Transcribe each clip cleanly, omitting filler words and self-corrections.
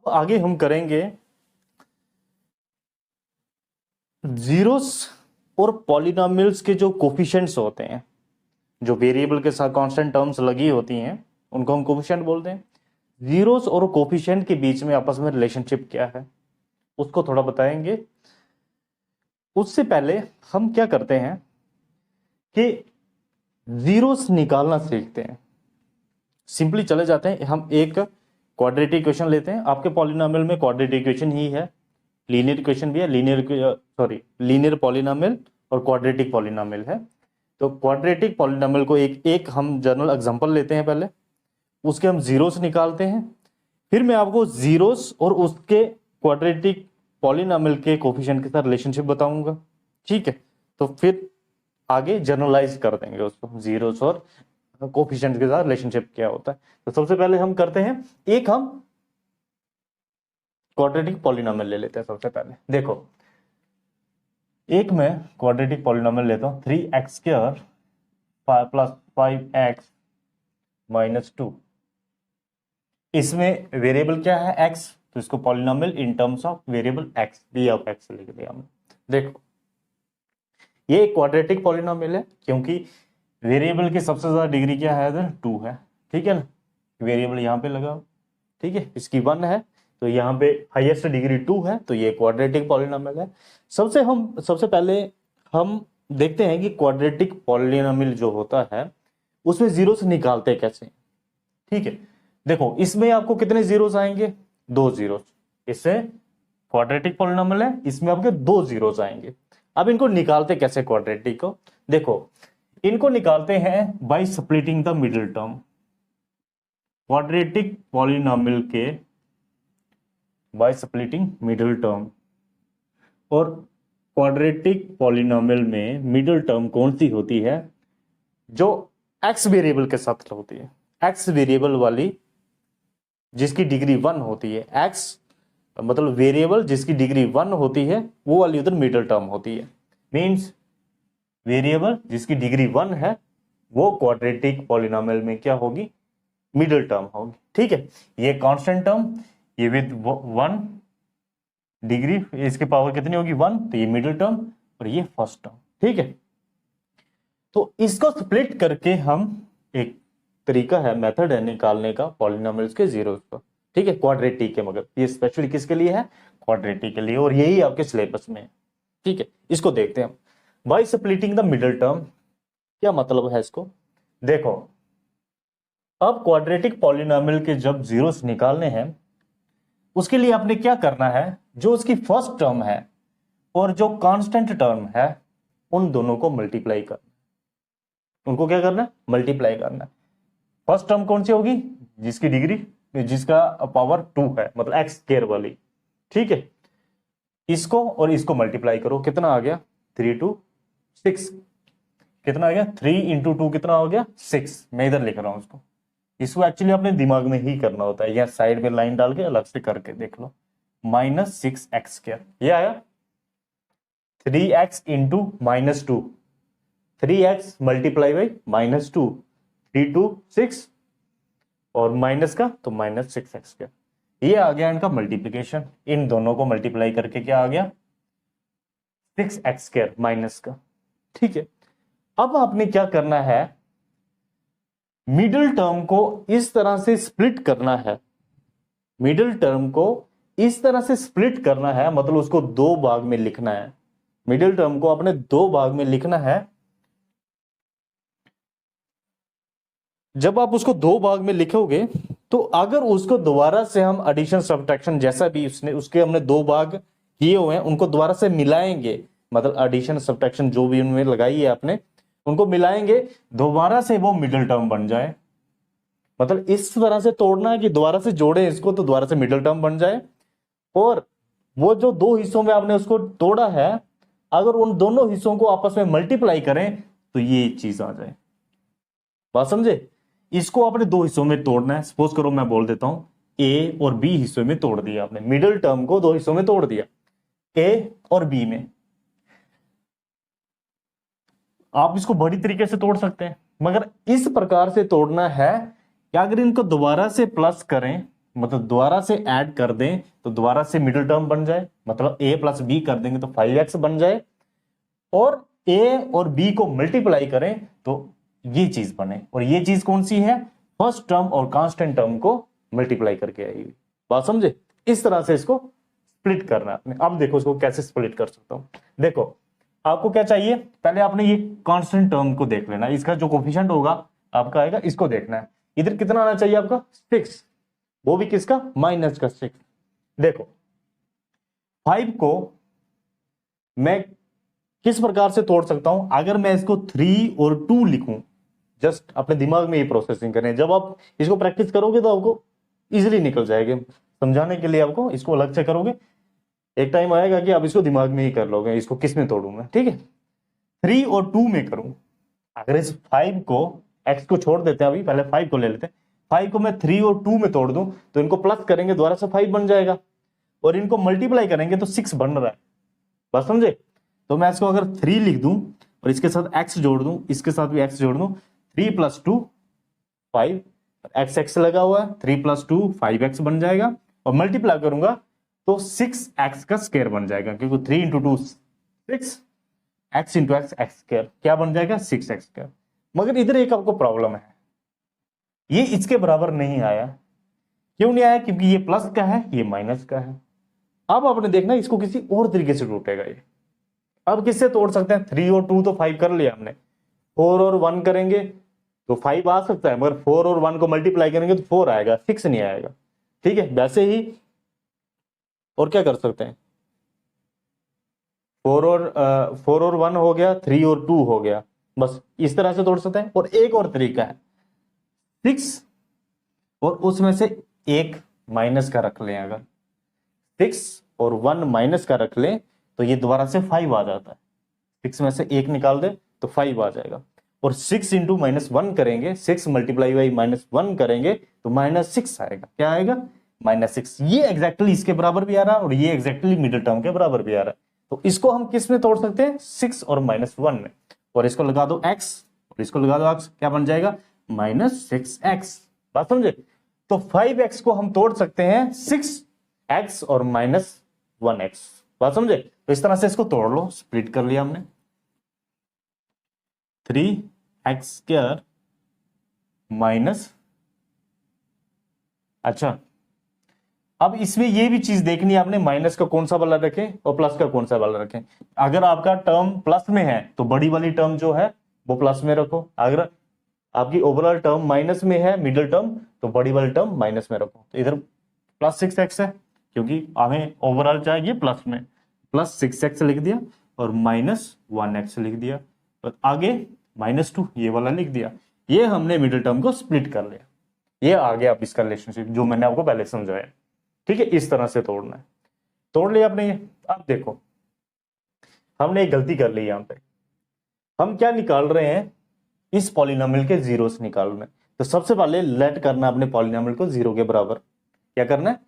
आगे हम करेंगे जीरोस और पॉलिनोमियल्स के जो कोफिशिएंट्स होते हैं, जो वेरिएबल के साथ कांस्टेंट टर्म्स लगी होती हैं, उनको हम कोफिशिएंट बोलते हैं। जीरोस और कोफिशिएंट के बीच में आपस में रिलेशनशिप क्या है उसको थोड़ा बताएंगे। उससे पहले हम क्या करते हैं कि जीरोस निकालना सीखते हैं। सिंपली चले जाते हैं, हम एक क्वाड्रेटिक इक्वेशन लेते हैं। आपके पॉलिनोमियल में क्वाड्रेटिक इक्वेशन ही है, लीनियर इक्वेशन भी है, लीनियर पॉलिनोमियल और क्वाड्रेटिक पॉलिनोमियल है। तो क्वाड्रेटिक पॉलिनोमियल को एक हम जनरल एग्जांपल लेते हैं पहले, उसके हम जीरोस निकालते हैं, फिर मैं आपको जीरोस और उसके क्वाड्रेटिक पॉलिनोमियल के कोफिशिएंट के साथ रिलेशनशिप बताऊंगा। ठीक है, तो फिर आगे जनरलाइज कर देंगे उसको, जीरोस और कोफिशिएंट के साथ रिलेशनशिप क्या होता है। तो सबसे पहले हम करते हैं, एक हम क्वाड्रेटिक पॉलिनोमियल ले लेते हैं। सबसे पहले देखो, एक मैं क्वाड्रेटिक पॉलिनोमियल लेता हूं 3x² प्लस 5x माइनस 2। इसमें वेरिएबल क्या है? x, तो इसको polynomial in terms of variable x, b of x लिख दिया हमने। देखो, ये एक क्वाड्रेटिक पॉलिनोमियल है क्योंकि वेरिएबल की सबसे ज्यादा डिग्री क्या है? इधर 2 है। ठीक है ना, वेरिएबल यहां पे लगा, ठीक है, इसकी 1 है, तो यहाँ पे हाईएस्ट डिग्री 2 है, तो ये क्वाड्रेटिक पॉलिनोमियल है। सबसे पहले हम देखते हैं कि क्वाड्रेटिक पॉलिनोमियल जो होता है उसमें जीरोस निकालते कैसे। ठीक है, देखो इसमें आपको कितने जीरोस आएंगे? 2 जीरोस। इससे क्वाड्रेटिक पॉलिनोमियल है, इसमें आपके 2 जीरोस आएंगे। अब इनको निकालते कैसे क्वाड्रेटिक को? देखो, इनको निकालते हैं by splitting the middle term. Quadratic polynomial के बाय स्प्लिटिंग मिडिल टर्म, और क्वाड्रेटिक पॉलिनोमियल में मिडिल टर्म कौन सी होती है? जो एक्स वेरिएबल के साथ होती है, एक्स वेरिएबल वाली जिसकी डिग्री 1 होती है। एक्स मतलब वेरिएबल जिसकी डिग्री 1 होती है, वो वाली उधर मिडिल टर्म होती है। मींस वेरिएबल जिसकी डिग्री 1 है वो क्वाड्रेटिक पॉलिनोमियल में क्या होगी? मिडिल टर्म होगी। ठीक है, ये कांस्टेंट टर्म, ये विद 1 डिग्री, इसकी पावर कितनी होगी? 1, तो ये मिडिल टर्म और ये फर्स्ट टर्म। ठीक है, तो इसको स्प्लिट करके हम, एक तरीका है, मेथड है निकालने का पॉलिनोमियल्स के जीरोस को। ठीक है, क्वाड्रेटिक के, मगर ये स्पेशली किसके लिए है? क्वाड्रेटिक के लिए, और यही आपके सिलेबस में है। ठीक है, इसको देखते हैं हम। By splitting the middle term, क्या मतलब है इसको? देखो, अब क्वाड्रेटिक पॉलिनोमियल के जब जीरोस निकालने हैं, उसके लिए आपने क्या करना है? जो उसकी फर्स्ट टर्म है और जो कांस्टेंट टर्म है, उन दोनों को मल्टीप्लाई करना। उनको क्या करना है? मल्टीप्लाई करना। फर्स्ट टर्म कौन सी होगी? जिसकी डिग्री, जिसका पावर 2 है, मतलब एक्स स्क्वायर वाली। ठीक है, इसको और इसको मल्टीप्लाई करो, कितना आ गया? 3 2 6। कितना आ गया? 3 इंटू 2 कितना हो गया? 6। मैं इधर लिख रहा हूं उसको, इसको एक्चुअली अपने दिमाग में ही करना होता है, या साइड में लाइन डाल के अलग से करके देख लो। -6x², ये आया 3x into -2, 3x multiply by -2, 3 2 6, और माइनस का तो -6x²। ये आ गया इनका मल्टीप्लीकेशन। इन दोनों को मल्टीप्लाई करके क्या आ गया? 6x² माइनस का। ठीक है, अब आपने क्या करना है? मिडिल टर्म को इस तरह से स्प्लिट करना है। मिडिल टर्म को इस तरह से स्प्लिट करना है, मतलब उसको 2 भाग में लिखना है। मिडिल टर्म को आपने 2 भाग में लिखना है। जब आप उसको 2 भाग में लिखोगे, तो अगर उसको दोबारा से हम एडिशन सब्ट्रैक्शन जैसा भी उसके हमने 2 भाग किए हुए हैं, उनको दोबारा से मिलाएंगे, मतलब एडिशन सब्ट्रैक्शन जो भी उनमें लगाई है आपने, उनको मिलाएंगे, दोबारा से वो मिडिल टर्म बन जाए। मतलब इस तरह से तोड़ना है कि दोबारा से जोड़े इसको, तो दोबारा से मिडिल टर्म बन जाए। और वो जो 2 हिस्सों में आपने उसको तोड़ा है, अगर उन दोनों हिस्सों को आपस में मल्टीप्लाई करें तो ये चीज आ जाए। बात समझे? इसको आपने 2 हिस्सों में तोड़ना है। सपोज करो मैं बोल देता हूं, ए और बी हिस्सों में तोड़ दिया आपने, मिडिल टर्म को 2 हिस्सों में तोड़ दिया, ए और बी में। आप इसको बड़ी तरीके से तोड़ सकते हैं, मगर इस प्रकार से तोड़ना है कि अगर इनको दोबारा से प्लस करें, मतलब दोबारा से ऐड कर दें तो दोबारा से मिडिल टर्म बन जाए, मतलब a प्लस बी कर देंगे तो 5x बन जाए, और a और b को मल्टीप्लाई करें तो ये चीज बने, और ये चीज कौन सी है, फर्स्ट टर्म और कांस्टेंट टर्म को मल्टीप्लाई करके आएगी। बात समझे? इस तरह से इसको स्प्लिट करना है आपने। अब देखो इसको कैसे स्प्लिट कर सकता हूं। देखो आपको क्या चाहिए, पहले आपने ये कांस्टेंट टर्म को देख लेना, इसका जो कोफिशिएंट होगा आपका आएगा, इसको देखना है। इधर कितना आना चाहिए आपका 6, वो भी किसका, माइनस का 6। देखो 5 को मैं किस प्रकार से तोड़ सकता हूं, अगर मैं इसको 3 और 2 लिखूं, जस्ट अपने दिमाग में ये प्रोसेसिंग करें, जब आप इसको प्रैक्टिस करोगे तो आपको इजीली निकल जाएगा। समझाने के लिए आपको इसको अलग से करोगे, एक टाइम आएगा कि आप इसको दिमाग में ही कर लोगे, इसको किस में तोड़ूं मैं, ठीक है। 3 और 2 में करूं, अगर इस 5 को, x को छोड़ देते हैं अभी, पहले 5 को ले लेते हैं, 5 को मैं 3 और 2 में तोड़ दूं तो इनको प्लस करेंगे दोबारा से 5 बन जाएगा, और इनको मल्टीप्लाई करेंगे तो 6 बन रहा है। बस समझे? तो मैं इसको अगर 3 लिख दूं और इसके साथ x जोड़ दूं, इसके साथ भी x जोड़ दूं, 3 + 2 5, x लगा हुआ है, 3 + 2 5x बन जाएगा, और मल्टीप्लाई करूंगा तो 6x का स्क्वायर बन जाएगा, क्योंकि 3 × 2 6, x × x स्क्वायर क्या बन जाएगा, 6x स्क्वायर। मगर इधर एक आपको प्रॉब्लम है, ये इसके बराबर नहीं आया। क्यों नहीं आया? क्योंकि ये प्लस का है, ये माइनस का है। अब आपने देखना इसको किसी और तरीके से टूटेगा ये। अब किससे तोड़ सकते हैं, 3 और 2 तो 5 कर लिया हमने, 4 और 1 करेंगे तो 5 आ सकता है, मगर 4 और 1 को मल्टीप्लाई करेंगे तो 4 आएगा, 6 नहीं आएगा, ठीक है। वैसे ही और क्या कर सकते हैं, 4 और 1 हो गया, 3 और 2 हो गया, बस इस तरह से तोड़ सकते हैं। और एक और तरीका है, 6 और उसमें से एक माइनस का रख लें, अगर 6 और 1 माइनस का रख लें तो ये दोबारा से 5 आ जाता है, 6 में से एक निकाल दे तो 5 आ जाएगा। और 6 × -1 करेंगे, 6 × -1 करेंगे तो -6 आएगा। क्या आएगा, -6। ये एग्जैक्टली इसके बराबर भी आ रहा है और ये एग्जैक्टली मिडिल टर्म के बराबर भी आ रहा है। तो इसको हम किस में तोड़ सकते हैं, 6 और -1 में, और इसको लगा दो x और इसको लगा दो x, क्या बन जाएगा, -6x। बात समझे? तो 5x को हम तोड़ सकते हैं 6x और -1x। बात समझे? तो इस तरह से इसको तोड़ लो, स्प्लिट कर लिया हमने, 3x² माइनस, अच्छा अब इसमें ये भी चीज देखनी है आपने, माइनस का कौन सा वाला रखें और प्लस का कौन सा वाला रखें। अगर आपका टर्म प्लस में है तो बड़ी वाली टर्म जो है वो प्लस में रखो, अगर आपकी ओवरऑल टर्म माइनस में है, मिडिल टर्म, तो बड़ी वाली टर्म माइनस में रखो। तो इधर +6x है, क्योंकि हमें ओवरऑल चाहिए प्लस में, +6x लिख दिया और -1x लिख दिया, और आगे -2 ये वाला लिख दिया। ये हमने मिडिल टर्म को स्प्लिट कर लिया। ये आ गया अब इसका रिलेशनशिप जो मैंने आपको पहले समझाया, ठीक है। इस तरह से तोड़ना है, तोड़ लिया आपने ये। अब देखो हमने एक गलती कर ली यहां पे, हम क्या निकाल रहे हैं, इस पॉलिनोमियल के जीरोस निकालना है। तो सबसे पहले लेट करना है अपने पॉलिनोमियल को 0 के बराबर। क्या करना है,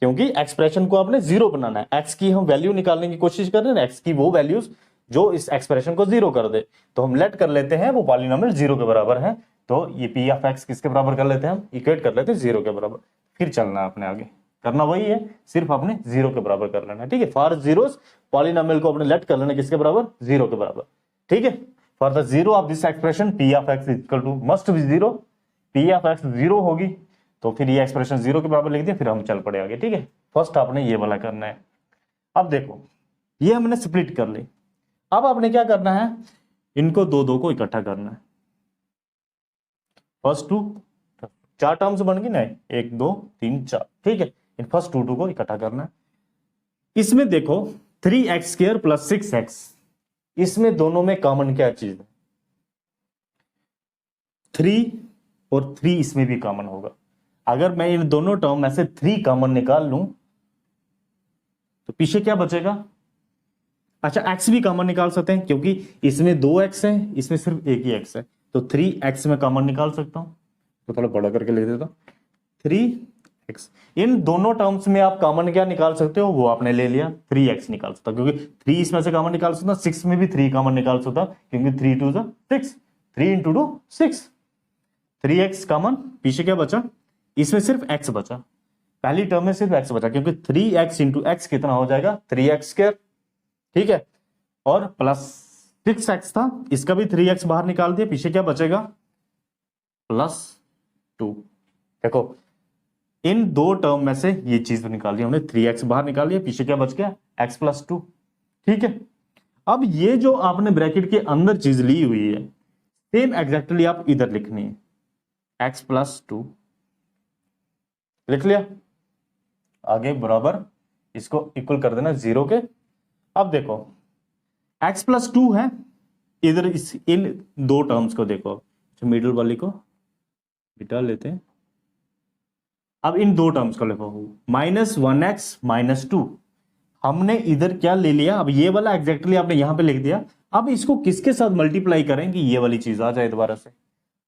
क्योंकि एक्सप्रेशन को आपने 0 बनाना है, एक्स की हम वैल्यू निकालने की कोशिश कर रहे हैं, एक्स की वो वैल्यूज जो इस एक्सप्रेशन को 0 कर दे। तो हम लेट कर लेते हैं वो पॉलिनोमियल 0 के बराबर है, तो ये पी ऑफ एक्स किसके बराबर कर लेते हैं, हम इक्वेट कर लेते हैं 0 के बराबर। फिर चलना है अपने आगे, करना वही है, सिर्फ आपने 0 के बराबर कर लेना है, ठीक है। फॉर जीरोस पॉलिनोमियल को अपने लेट कर लेना किसके बराबर, 0 के बराबर, ठीक है। For the zero of this expression P of X equal to must be 0, P of X 0 होगी तो फिर ये एक्सप्रेशन 0 के बराबर लिख दिया, फिर हम चल पड़े आगे, ठीक है। फर्स्ट आपने ये वाला करना है। अब देखो ये हमने स्प्लिट कर ली, अब आपने क्या करना है, इनको दो को इकट्ठा करना है। फर्स्ट 2 4 टर्म्स बन गई ना, 1 2 3 4, ठीक है। इन फर्स्ट 2 को इकट्ठा करना है। इसमें देखो 3x² + 6x, इसमें दोनों में कॉमन क्या चीज है, 3 और 3 इसमें भी कॉमन होगा। अगर मैं इन दोनों टर्म में से 3 कॉमन निकाल लूं तो पीछे क्या बचेगा, अच्छा x भी कॉमन निकाल सकते हैं, क्योंकि इसमें 2x है, इसमें सिर्फ एक ही x है, तो 3x में कॉमन निकाल सकता हूं। तो थोड़ा बड़ा करके लिख देता हूं, 3x। इन दोनों टर्म्स में आप कॉमन क्या निकाल सकते हो, वो आपने ले लिया, 3x निकाल सकता, क्योंकि 3 इसमें से कॉमन निकाल सकता, 6 में भी 3 कॉमन निकाल सकता, क्योंकि 3 2 6, 3 × 2 6, 3x कॉमन, पीछे क्या बचा, इसमें सिर्फ x बचा, पहली टर्म में सिर्फ x बचा, क्योंकि 3x इंटू एक्स कितना हो जाएगा 3x², ठीक है, और प्लस 6x था, इसका भी 3x बाहर निकाल दिया, पीछे क्या बचेगा +2। देखो इन दो टर्म में से ये चीज निकाल दी हमने, 3x बाहर निकाल दिया, पीछे क्या बच गया x + 2, ठीक है। अब ये जो आपने ब्रैकेट के अंदर चीज ली हुई है सेम एग्जैक्टली आप इधर लिखनी है, x + 2 लिख लिया, आगे बराबर इसको इक्वल कर देना 0 के। अब देखो x + 2 है इधर, इन दो टर्म्स को देखो, मिडिल वाली को बिटा लेते हैं। अब इन दो टर्म्स को लिखो, -1x - 2, हमने इधर क्या ले लिया, अब ये वाला एग्जैक्टली आपने यहां पे लिख दिया। अब इसको किसके साथ मल्टीप्लाई करें कि ये वाली चीज आ जाए दोबारा से,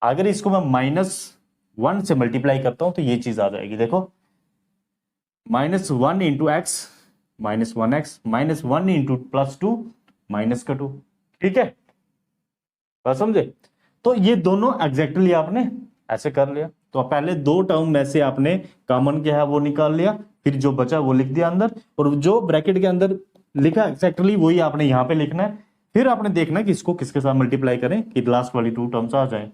अगर इसको मैं -1 से मल्टीप्लाई करता हूं तो ये चीज आ जाएगी, देखो -1 × x -1x -1 × +2 -2, ठीक है, बात समझे। तो ये दोनों एग्जैक्टली आपने ऐसे कर लिया। तो पहले दो टर्म में से आपने कॉमन क्या है वो निकाल लिया, फिर जो बचा वो लिख दिया अंदर, और जो ब्रैकेट के अंदर लिखा एक्जैक्टली वही आपने यहां पे लिखना है। फिर आपने देखना है कि इसको किसके साथ मल्टीप्लाई करें कि लास्ट वाली 2 टर्म्स आ जाए,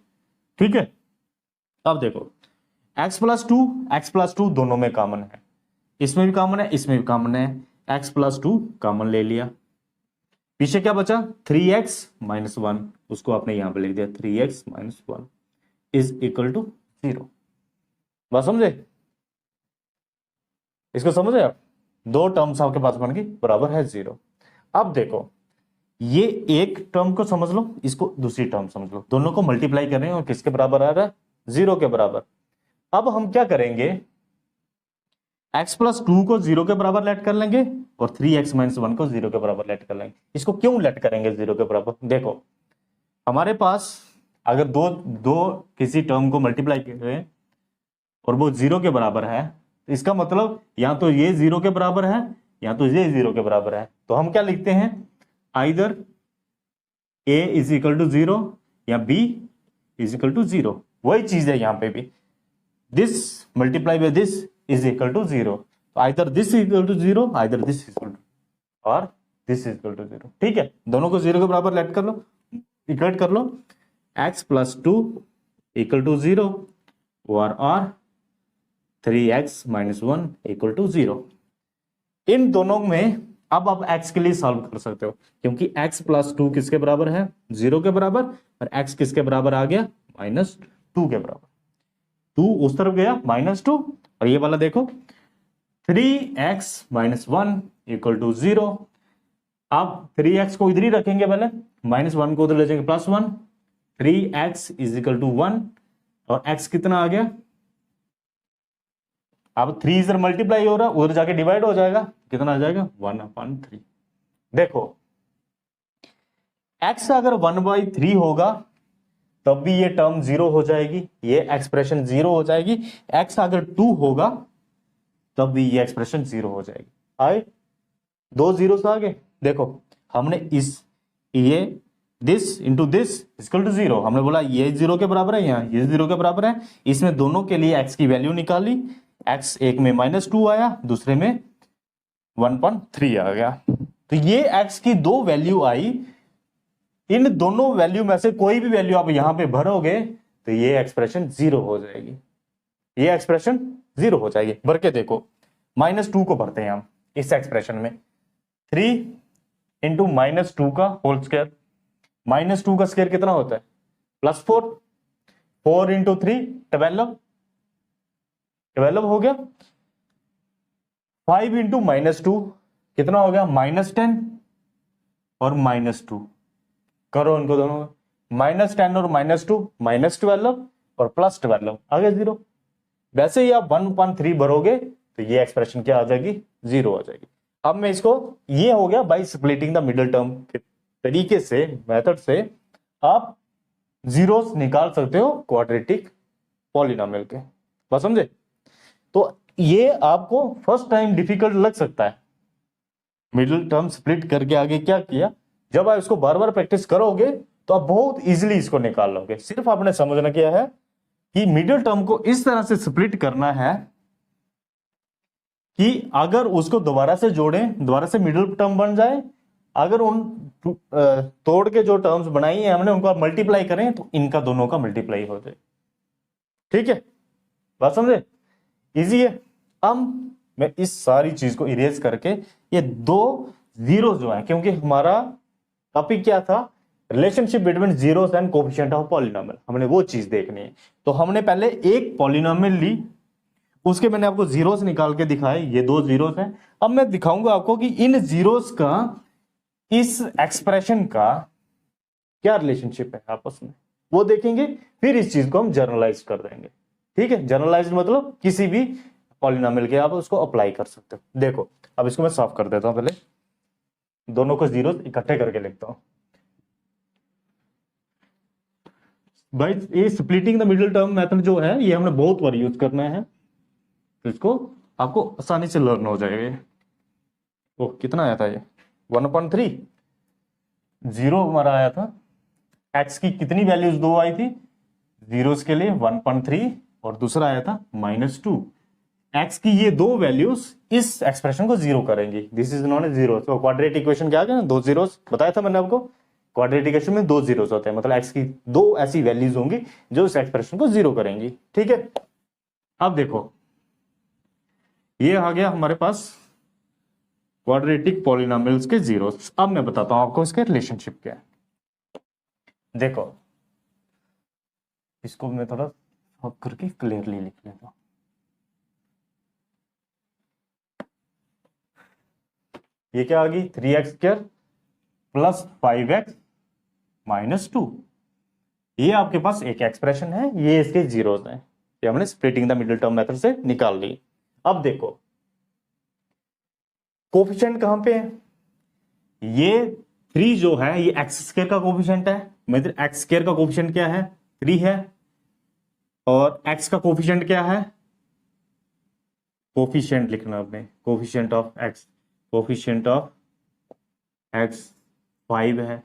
ठीक है। अब देखो x + 2 दोनों में कॉमन है, इसमें भी कॉमन है, इसमें भी कॉमन है, x + 2 कॉमन ले लिया, पीछे क्या बचा 3x - 1, उसको आपने यहां पे लिख दिया 3x - 1 = 0। बात समझे, इसको समझे आप, दो टर्म्स आपके पास बन गई बराबर है 0। अब देखो ये एक टर्म को समझ लो, इसको दूसरी टर्म समझ लो, दोनों को मल्टीप्लाई कर रहे हैं और किसके बराबर आ रहा है 0 के बराबर। अब हम क्या करेंगे, x + 2 को 0 के बराबर लेट कर लेंगे और 3x - 1 को 0 के बराबर लेट कर लेंगे। इसको क्यों लेट करेंगे 0 के बराबर, देखो हमारे पास अगर दो किसी टर्म को मल्टीप्लाई करें और वो 0 के बराबर है, इसका मतलब या तो ये 0 के बराबर है या तो ये 0 के बराबर है। तो हम क्या लिखते हैं, आइदर a = 0 या b = 0, वही चीज है यहां पे भी, दिस मल्टीप्लाई बाय दिस = 0, तो आइदर दिस = 0, आइदर दिस और दिस = 0, ठीक है। दोनों को 0 के बराबर लेट कर लो, इक्वेट कर लो, x + 2 = 0 और 3x - 1 = 0। इन दोनों में अब आप x के लिए सॉल्व कर सकते हो, क्योंकि x + 2 किसके बराबर है 0 के बराबर, और x किसके बराबर आ गया -2 के बराबर, 2 उस तरफ गया -2, और ये वाला देखो 3x - 1 = 0। अब 3x को इधर ही रखेंगे, पहले -1 को उधर ले जाएंगे +1, 3x = 1 और x कितना आ गया, अब 3 इधर मल्टीप्लाई हो रहा है, उधर जाके डिवाइड हो जाएगा, कितना आ जाएगा 1/3। देखो x अगर 1/3 होगा तब भी ये टर्म 0 हो जाएगी, ये एक्सप्रेशन 0 हो जाएगी। x अगर 2 होगा तब भी ये एक्सप्रेशन 0 हो जाएगी। आए दो जीरो से आगे, देखो हमने ये this into this equal to 0, हमने बोला ये 0 के बराबर है, यहाँ ये 0 के बराबर है, इसमें दोनों के लिए x की वैल्यू निकाली, x एक में -2 आया, दूसरे में 1/3 आ गया। तो ये x की दो वैल्यू आई, इन दोनों वैल्यू में से कोई भी वैल्यू आप यहां पे भरोगे तो ये एक्सप्रेशन 0 हो जाएगी, ये एक्सप्रेशन 0 हो जाएगी। भर के देखो, -2 को भरते हैं हम इस एक्सप्रेशन में, 3 इंटू -2 का होल स्क्वायर, -2 का स्क्वायर कितना होता है +4, 4 इंटू 3 12 हो गया, 5 इंटू -2 कितना हो गया -10 और -2, करो उनको दोनों, -10 और -2 -12 और +12 आ गया 0। वैसे ही आप 1/3 भरोगे तो ये एक्सप्रेशन क्या आ जाएगी 0 आ जाएगी। अब मैं इसको, ये हो गया by splitting the middle term के तरीके से, मेथड से आप जीरोस निकाल सकते हो क्वाड्रेटिक पॉलिनोमियल के, बस समझे। तो ये आपको फर्स्ट टाइम डिफिकल्ट लग सकता है, मिडिल टर्म स्प्लिट करके आगे क्या किया, जब आप इसको बार बार प्रैक्टिस करोगे तो आप बहुत इजीली इसको निकाल लोगे। सिर्फ आपने समझना क्या है कि मिडिल टर्म को इस तरह से स्प्लिट करना है कि अगर उसको दोबारा से जोड़ें, दोबारा से मिडिल टर्म बन जाए, अगर उन तोड़ के जो टर्म्स बनाई है हमने उनको मल्टीप्लाई करें तो इनका दोनों का मल्टीप्लाई हो जाए। ठीक है, बात समझे? इजी है। अब मैं इस सारी चीज को इरेज करके ये दो जीरो जो है, क्योंकि हमारा टॉपिक क्या था, relationship between zeros and coefficient of polynomial, हमने वो चीज देखनी है। तो हमने पहले एक पॉलिनोमियल ली, उसके मैंने आपको जीरोस निकाल के दिखाए, ये दो जीरोस हैं। अब मैं दिखाऊंगा आपको कि इन जीरोस का इस एक्सप्रेशन का क्या रिलेशनशिप है आपस में, वो देखेंगे। फिर इस चीज को हम जर्नलाइज कर देंगे। ठीक है, जर्नलाइज मतलब किसी भी पॉलिनोमियल के आप उसको अप्लाई कर सकते हो। देखो अब इसको मैं सॉल्व कर देता हूं, पहले दोनों को जीरो इकट्ठे करके लिखता हूं। भाई ये splitting the middle term method जो है ये हमने बहुत बार यूज करना है, तो इसको आपको आसानी से लर्न हो जाएगा। वो कितना आया था ये 1/3, जीरो हमारा आया था। एक्स की कितनी वैल्यूज दो आई थी जीरोस के लिए, 1/3, और दूसरा आया था -2। एक्स की ये दो वैल्यूज इस एक्सप्रेशन को जीरो करेंगी, this is known as zero. तो क्वाड्रेटिक इक्वेशन क्या है, दो जीरोस बताया था मैंने आपको, क्वाड्रेटिक इक्वेशन में दो जीरोस होते हैं, मतलब एक्स की दो ऐसी वैल्यूज होंगी जो इस एक्सप्रेशन को जीरो करेंगी। ठीक है, अब देखो ये आ गया हमारे पास क्वाड्रेटिक पॉलिनोमियल्स के जीरोस। अब मैं बताता हूं आपको इसके रिलेशनशिप क्या है। देखो इसको मैं थोड़ा सॉल्व करके क्लियरली लिख लेता हूं। ये क्या आ गई, 3x² प्लस 5x -2। ये आपके पास एक एक्सप्रेशन है, ये इसके जीरोस हैं, ये हमने splitting the middle term method से निकाल ली। अब देखो कोफिशिएंट कहां पे है, ये 3 जो है ये x² का कोफिशिएंट है, मतलब x² का कोफिशिएंट क्या है 3 है, और x का कोफिशिएंट क्या है, कोफिशिएंट लिखना आपने, coefficient of x, coefficient of x 5 है,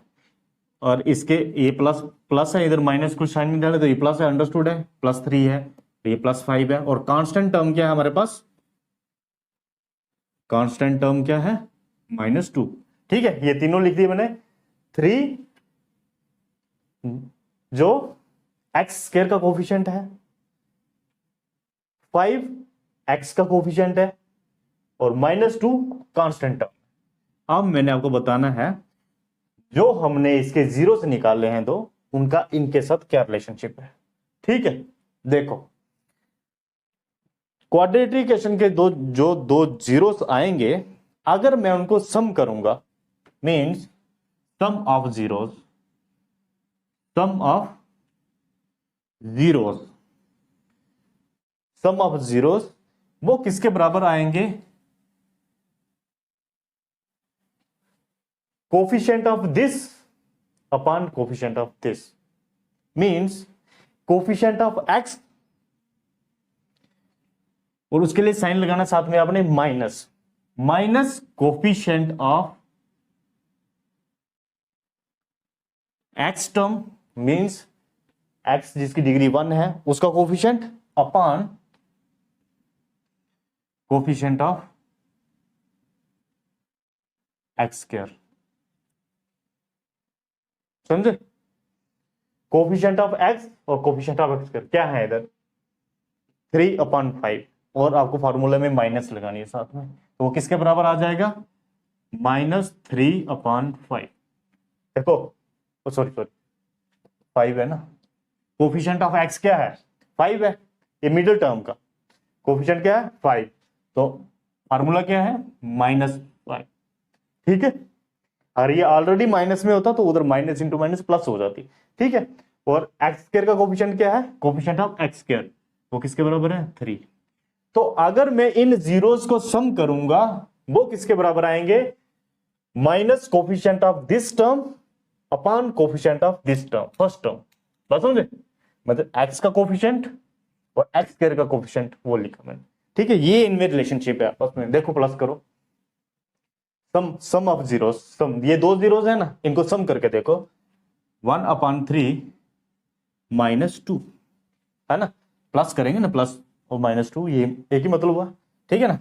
और इसके ये प्लस प्लस है, इधर माइनस कुछ साइन नहीं डाले तो ये प्लस है, अंडरस्टूड है, +3 है, तो ये +5 है। और कांस्टेंट टर्म क्या है हमारे पास, कांस्टेंट टर्म क्या है -2। ठीक है, ये तीनों लिख दिए मैंने। 3 जो x² का कोफिशिएंट है, 5 x का कोफिशिएंट है, और -2 कांस्टेंट टर्म। अब मैंने आपको बताना है जो हमने इसके जीरो से निकाले हैं दो, उनका इनके साथ क्या रिलेशनशिप है। ठीक है, देखो क्वाड्रेटिक इक्वेशन के जो दो जीरोस आएंगे, अगर मैं उनको सम करूंगा, means sum of zeros, sum of zeros, sum of zeros, वो किसके बराबर आएंगे, coefficient of this upon coefficient of this, means coefficient of X, और उसके लिए साइन लगाना साथ में आपने minus, minus coefficient of X term, means X जिसकी डिग्री 1 है उसका coefficient, upon coefficient of x²। समझे, कोफिशिएंट ऑफ x और कोफिशिएंट ऑफ x² क्या है इधर 3/5, और आपको फार्मूले में माइनस लगानी है साथ में, तो वो किसके बराबर आ जाएगा, -3/5। देखो सॉरी 5 है ना, कोफिशिएंट ऑफ x क्या है 5 है, ये मिडिल टर्म का कोफिशिएंट क्या है 5, तो फार्मूला क्या है -5। ठीक है, और ये ऑलरेडी माइनस में होता तो उधर माइनस इंटू माइनस प्लस हो जाती। ठीक है, और x² का कोफिशिएंट क्या है, कोफिशिएंट ऑफ x², वो किसके बराबर है 3। तो अगर मैं इन जीरोस को सम करूंगा वो किसके बराबर आएंगे, minus coefficient of this term upon coefficient of this term, first term. बात समझे, मतलब x का कोफिशिएंट और x² का कोफिशिएंट वो लिखा मैंने। ठीक है, ये इनमें रिलेशनशिप है आपस में, देखो प्लस करो, सम ऑफ जीरोस, सम, ये दो जीरोस है ना, इनको सम करके देखो, 1/3 -2 है ना, प्लस करेंगे ना, प्लस और -2 ये एक ही मतलब हुआ। ठीक है ना,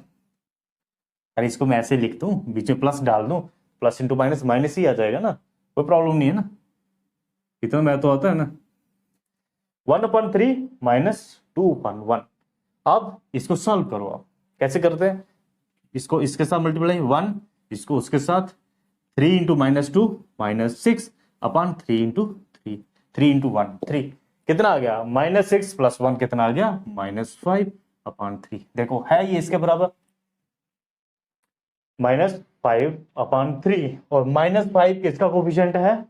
अरे इसको मैं ऐसे लिख दूं, बीच में प्लस डाल दूं, प्लस इंटू माइनस माइनस ही आ जाएगा ना, कोई प्रॉब्लम नहीं है ना, इतना मैं तो आता है ना। 1/3 माइनस 2/1। अब इसको सॉल्व करो आप, कैसे करते हैं, इसको इसके साथ मल्टीप्लाई 1, इसको उसके साथ 3 into minus 2 minus 6/3 into 3, 3 into 1 3, कितना आ गया -6 प्लस 1 कितना आ गया -5/3। देखो है ये इसके बराबर, -5/3, और -5 किसका कोफिशिएंट है,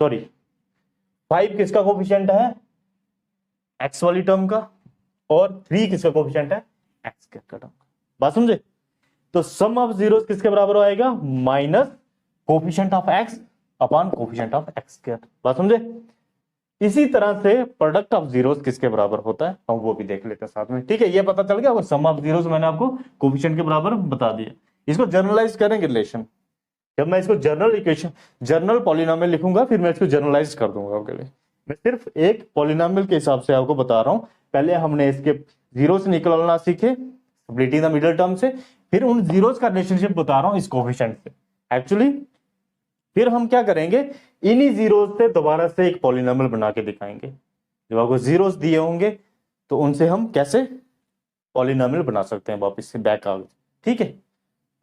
सॉरी 5 किसका कोफिशिएंट है, एक्स वाली टर्म का, और 3 किसका कोफिशिएंट है, एक्स का टर्म। बात समझे, तो सम ऑफ जीरोस किसके बराबर आएगा, minus coefficient of X upon coefficient of x square. बात समझे। इसी तरह से प्रोडक्ट ऑफ जीरोस किसके बराबर होता है, हम वो भी देख लेते हैं साथ में, ठीक है। ये पता चल गया, और सम ऑफ जीरोस मैंने आपको कोफिशिएंट के बराबर बता दिया। इसको जर्नलाइज करेंगे रिलेशन, जब मैं इसको जनरल इक्वेशन, जनरल पॉलिनोमियल लिखूंगा, फिर मैं इसको जनरलाइज कर दूंगा आपके लिए। मैं सिर्फ एक पॉलिनोमियल के हिसाब से आपको बता रहा हूं, पहले हमने इसके जीरो से निकलना सीखे स्प्लिटिंग द मिडिल टर्म से, फिर उन जीरोस का रिलेशनशिप बता रहा हूं इस कोफिशिएंट से एक्चुअली। फिर हम क्या करेंगे, इन्हीं जीरोस से दोबारा से एक पॉलिनोमियल बना के दिखाएंगे। जब आपको जीरोस दिए होंगे तो उनसे हम कैसे पॉलिनोमियल बना सकते हैं वापस से बैक आ, ठीक है।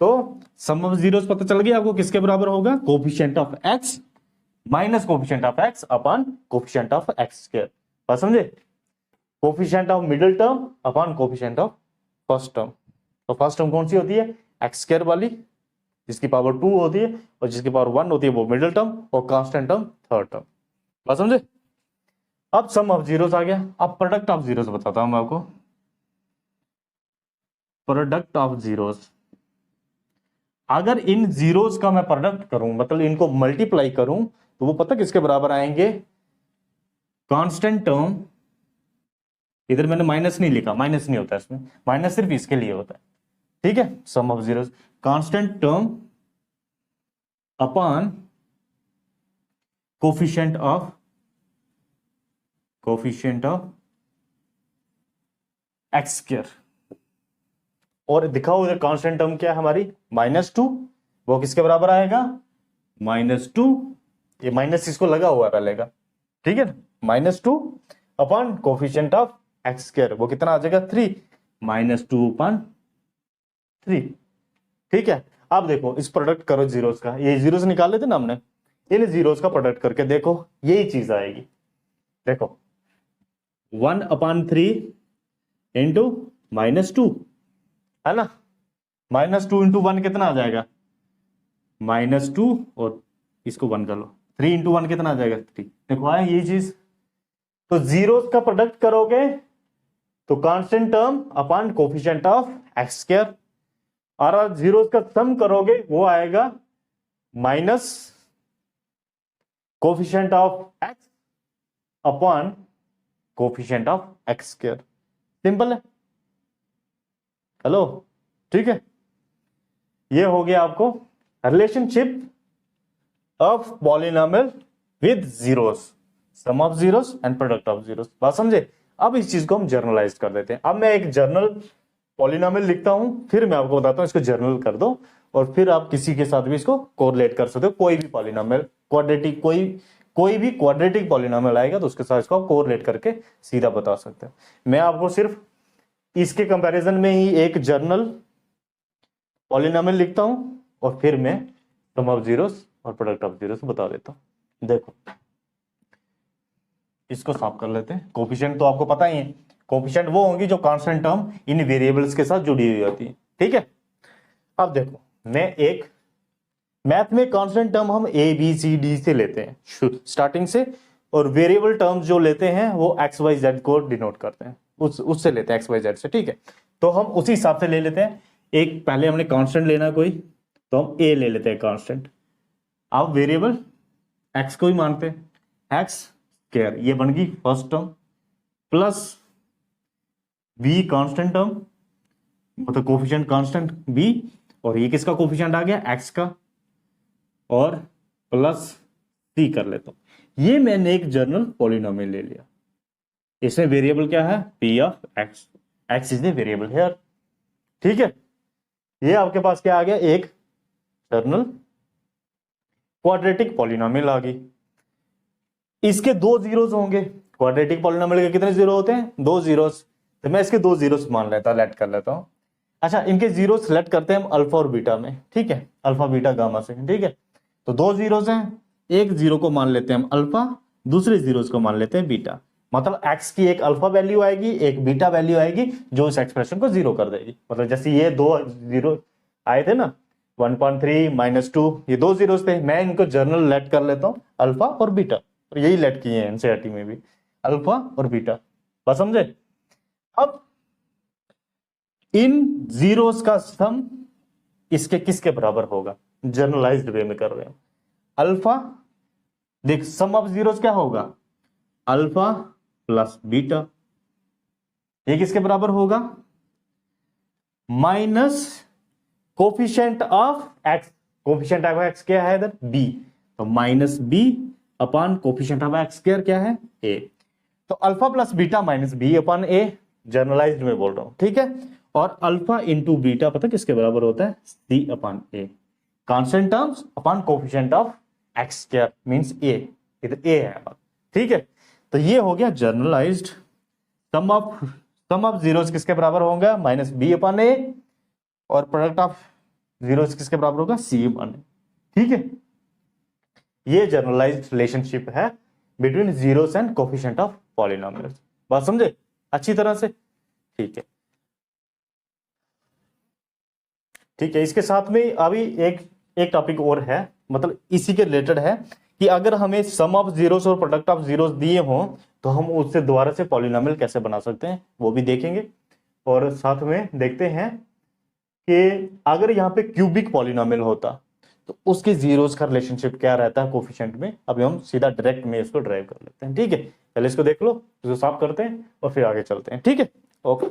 तो सम ऑफ जीरोस पता चल गया आपको किसके बराबर होगा, coefficient of x minus coefficient of X upon coefficient of x square. बात समझे, coefficient of middle term upon coefficient of first term. तो फर्स्ट टर्म कौन सी होती है, एक्स स्क्वायर वाली, जिसकी पावर 2 होती है, और जिसकी पावर 1 होती है वो मिडिल टर्म, और कांस्टेंट टर्म थर्ड टर्म। बात समझे। अब सम ऑफ जीरोस आ गया, अब प्रोडक्ट ऑफ जीरोस बताता हूं मैं आपको। प्रोडक्ट ऑफ जीरोस, अगर इन जीरोस का मैं प्रोडक्ट करूं, मतलब इनको मल्टीप्लाई करूं, तो वो पता किसके बराबर आएंगे, कांस्टेंट टर्म, इधर मैंने माइनस नहीं लिखा, माइनस नहीं होता इसमें, माइनस सिर्फ इसके लिए होता है, ठीक है। Sum of zeros constant term upon coefficient of x square. और दिखाओ इधर कांस्टेंट टर्म क्या है हमारी, -2, वो किसके बराबर आएगा, -2, ये माइनस इसको लगा हुआ है पहले का, ठीक है, -2 upon coefficient of x square, वो कितना आ जाएगा 3, -2/3, ठीक है। अब देखो इस प्रोडक्ट करो जीरोस का, ये जीरोस निकाल लेते ना हमने, इन जीरोस का प्रोडक्ट करके देखो यही चीज आएगी। देखो 1/3 इंटू -2 है ना, -2 इंटू 1 कितना आ जाएगा, -2, और इसको 1 कर लो, 3 इंटू 1 कितना आ जाएगा 3। देखो आया यही चीज। तो जीरोस का प्रोडक्ट करोगे तो constant term upon coefficient of x square, और जीरोस का सम करोगे वो आएगा minus coefficient of X upon coefficient of x square. Simple है, हेलो, ठीक है। ये हो गया आपको relationship of polynomial with zeros, sum of zeros and product of zeros. बात समझे। अब इस चीज को हम जर्नलाइज कर देते हैं। अब मैं एक जर्नल पॉलिनोमियल लिखता हूं, फिर मैं आपको बताता हूं इसको जर्नल कर दो, और फिर आप किसी के साथ भी इसको कोरिलेट कर सकते हो। कोई भी पॉलिनोमियल क्वाड्रेटिक, कोई भी क्वाड्रेटिक पॉलिनोमियल आएगा तो उसके साथ इसको आप कोरिलेट करके सीधा बता सकते हैं। मैं आपको सिर्फ इसके कंपैरिजन में ही एक जर्नल पॉलिनोमियल लिखता हूं, और फिर मैं सम ऑफ जीरोस और प्रोडक्ट ऑफ जीरोस बता देता हूं। देखो इसको साफ कर लेते हैं। कोफिशिएंट तो आपको पता ही है, कोफिशिएंट वो होंगी जो कांस्टेंट टर्म इन वेरिएबल्स के साथ जुड़ी हुई होती है, ठीक है। अब देखो मैं एक मैथ में कांस्टेंट टर्म हम ए बी सी डी से लेते हैं स्टार्टिंग से, और वेरिएबल टर्म्स जो लेते हैं वो एक्स वाई जेड को डिनोट करते हैं, उससे लेते हैं एक्स वाई जेड से, ठीक है। तो हम उसी हिसाब से ले लेते हैं। एक पहले हमने कांस्टेंट लेना कोई, तो हम ए ले लेते हैं कांस्टेंट। अब वेरिएबल एक्स को ही मानते हैं, एक्स स्क्वायर, ये बन गई first term, plus be constant term, मतलब कोफिशिएंट कांस्टेंट बी, और ये किसका कोफिशिएंट आ गया, एक्स का, और प्लस सी कर लेता हूं। ये मैंने एक जर्नल पॉलिनोमियल ले लिया। इसमें वेरिएबल क्या है, P of x, x is the variable here, ठीक है। ये आपके पास क्या आ गया, एक जर्नल क्वाड्रेटिक पॉलिनोमियल आ गई। इसके दो जीरोस होंगे, क्वाड्रेटिक पॉलिनोमियल के कितने जीरो होते हैं, दो जीरोस, तो मैं इसके दो जीरोस मान लेता, लेट कर लेता हूं। अच्छा, इनके जीरो सेलेक्ट करते हैं हम अल्फा और बीटा में, ठीक है, अल्फा बीटा गामा से, ठीक है। तो दो जीरोस हैं, एक जीरो को मान लेते हैं हम अल्फा, दूसरे जीरोस को मान लेते हैं बीटा। मतलब एक्स की एक अल्फा वैल्यू आएगी, एक बीटा वैल्यू आएगी, जो इस एक्सप्रेशन को जीरो कर देगी। मतलब जैसे ये दो जीरो आए थे ना, 1.3 -2, ये दो जीरोस थे, मैं इनको जर्नल लेट कर लेता हूं अल्फा और बीटा, और यही लेट किए हैं एनसीईआरटी में भी, अल्फा और बीटा। बस समझे। अब इन जीरोस का सम इसके किसके बराबर होगा, जनरलाइज्ड वे में कर रहे हैं। अल्फा, देख सम ऑफ जीरोस क्या होगा, अल्फा प्लस बीटा, ये किसके बराबर होगा, minus coefficient of x, coefficient of x क्या है इधर, बी, तो minus b upon coefficient of x square क्या है, ए। तो alpha plus beta minus b upon a, generalised में बोल रहा हूं, ठीक है। और अल्फा इंटू बीटा पता किसके बराबर होता है, c upon a, constant terms upon coefficient of x square means a, इधर ए है, ठीक है। तो ये हो गया जनरलाइज्ड। सम ऑफ जीरोस किसके बराबर होगा, माइनस बी अपॉन ए, और प्रोडक्ट ऑफ जीरोस किसके बराबर होगा, सी अपॉन ए, ठीक है। ये जनरलाइज्ड रिलेशनशिप है between zeros and coefficient of polynomials. बात समझे अच्छी तरह से, ठीक है। ठीक है, इसके साथ में अभी एक टॉपिक और है, मतलब इसी के रिलेटेड है, कि अगर हमें सम ऑफ जीरोस और प्रोडक्ट ऑफ जीरोस दिए हों तो हम उससे दोबारा से पॉलिनोमियल कैसे बना सकते हैं, वो भी देखेंगे। और साथ में देखते हैं कि अगर यहाँ पे क्यूबिक पॉलिनोमियल होता तो उसके जीरोस का रिलेशनशिप क्या रहता है कोफिशिएंट में। अभी हम सीधा डायरेक्ट में इसको ड्राइव कर लेते हैं, ठीक है। पहले इसको देख लो, इसको साफ करते हैं और फिर आगे चलते हैं, ठीक है। ओके।